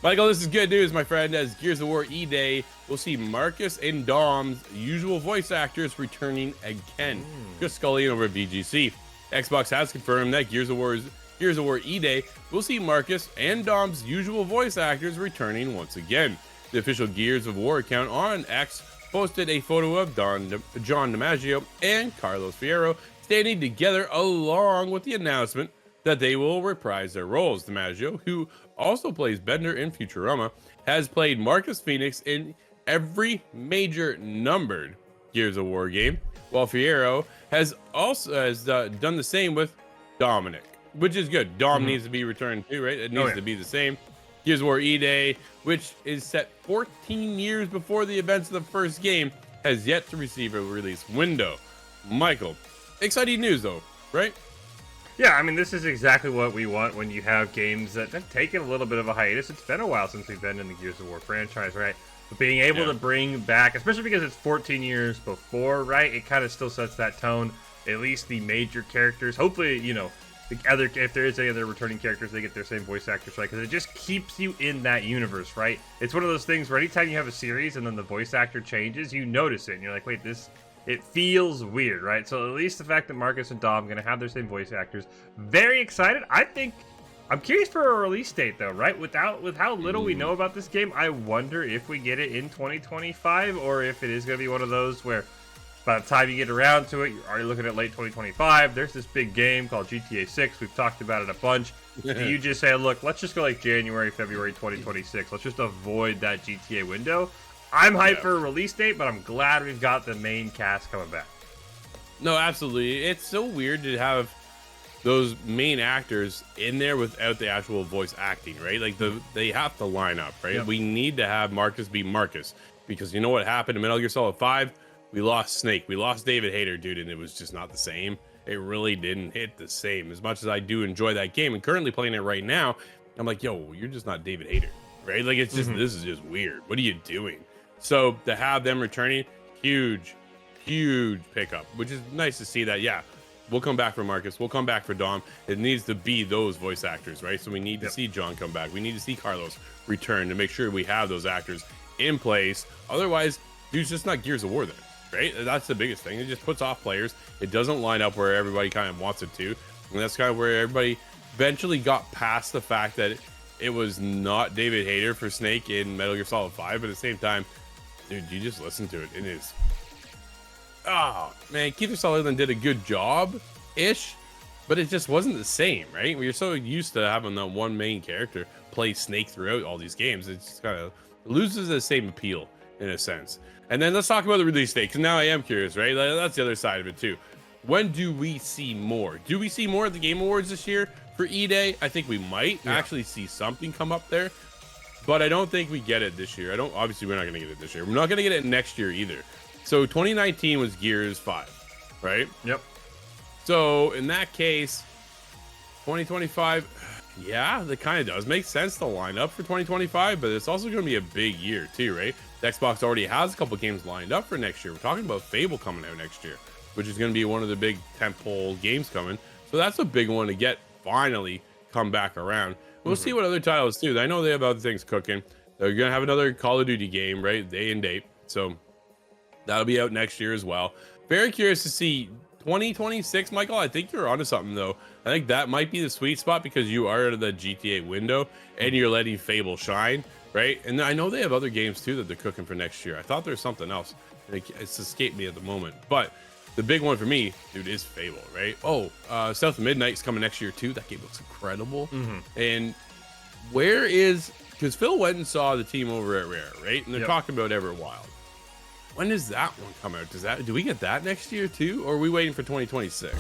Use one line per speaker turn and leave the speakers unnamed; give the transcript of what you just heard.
Michael, this is good news, my friend. As Gears of War E-Day, we'll see Marcus and Dom's usual voice actors returning again. Just Scully over at VGC. Xbox has confirmed that Gears of War E-Day, we'll see Marcus and Dom's usual voice actors returning once again. The official Gears of War account on X posted a photo of John DiMaggio and Carlos Ferro standing together, along with the announcement that they will reprise their roles. DiMaggio, who also plays Bender in Futurama, has played Marcus Phoenix in every major numbered Gears of War game, while Ferro has done the same with Dominic, which is good. Dom needs to be returned too, right? It needs to be the same. Gears of War E-Day, which is set 14 years before the events of the first game, has yet to receive a release window. Michael, exciting news though, right?
Yeah, I mean, this is exactly what we want when you have games that have taken a little bit of a hiatus. It's been a while since we've been in the Gears of War franchise, right? But being able to bring back, especially because it's 14 years before, right? It kind of still sets that tone. At least the major characters, hopefully, you know, if there is any other returning characters, they get their same voice actors, right? Because it just keeps you in that universe, right? It's one of those things where anytime you have a series and then the voice actor changes, you notice it, and you're like, wait, it feels weird, right? So at least the fact that Marcus and Dom are going to have their same voice actors, very excited. I'm curious for a release date though, right? With how little we know about this game, I wonder if we get it in 2025 or if it is going to be one of those where by the time you get around to it, you're already looking at late 2025. There's this big game called GTA 6. We've talked about it a bunch. Do you just say, look, let's just go like January, February 2026. Let's just avoid that GTA window. I'm hyped for a release date, but I'm glad we've got the main cast coming back.
No, absolutely. It's so weird to have those main actors in there without the actual voice acting, right? Like they have to line up, right? Yep. We need to have Marcus be Marcus, because you know what happened in Metal Gear Solid 5? We lost Snake. We lost David Hayter, dude, and it was just not the same. It really didn't hit the same. As much as I do enjoy that game and currently playing it right now, I'm like, yo, you're just not David Hayter, right? Like, it's just, this is just weird. What are you doing? So to have them returning, huge pickup, which is nice to see that. Yeah, we'll come back for Marcus. We'll come back for Dom. It needs to be those voice actors, right? So we need to see John come back. We need to see Carlos return to make sure we have those actors in place. Otherwise, dude's just not Gears of War then, right? That's the biggest thing. It just puts off players. It doesn't line up where everybody kind of wants it to. And that's kind of where everybody eventually got past the fact that it was not David Hayter for Snake in Metal Gear Solid 5. But at the same time, dude, you just listen to it. It is, oh man, Keith Sutherland did a good job ish, but it just wasn't the same, right? We're so used to having that one main character play Snake throughout all these games. It just kind of loses the same appeal in a sense. And then let's talk about the release date, because now I am curious, right? That's the other side of it too. When do we see more? Do we see more at the Game Awards this year for E-Day? I think we might actually see something come up there, but I don't think we get it this year. Obviously we're not going to get it this year. We're not going to get it next year either. So 2019 was Gears 5, right?
Yep.
So in that case, 2025, yeah, that kind of does make sense to line up for 2025, but it's also going to be a big year too, right? The Xbox already has a couple games lined up for next year. We're talking about Fable coming out next year, which is going to be one of the big tentpole games coming. So that's a big one to get finally come back around. We'll see what other titles do. I know they have other things cooking. They're going to have another Call of Duty game, right? Day and date. So that'll be out next year as well. Very curious to see 2026, Michael. I think you're onto something though. I think that might be the sweet spot because you are out of the GTA window and you're letting Fable shine, right? And I know they have other games too that they're cooking for next year. I thought there's something else. It's escaped me at the moment, but the big one for me, dude, is Fable, right? Oh, South of Midnight's coming next year too. That game looks incredible. And where is, because Phil went and saw the team over at Rare, right? And they're talking about Everwild. When does that one come out? Do we get that next year too, or are we waiting for 2026?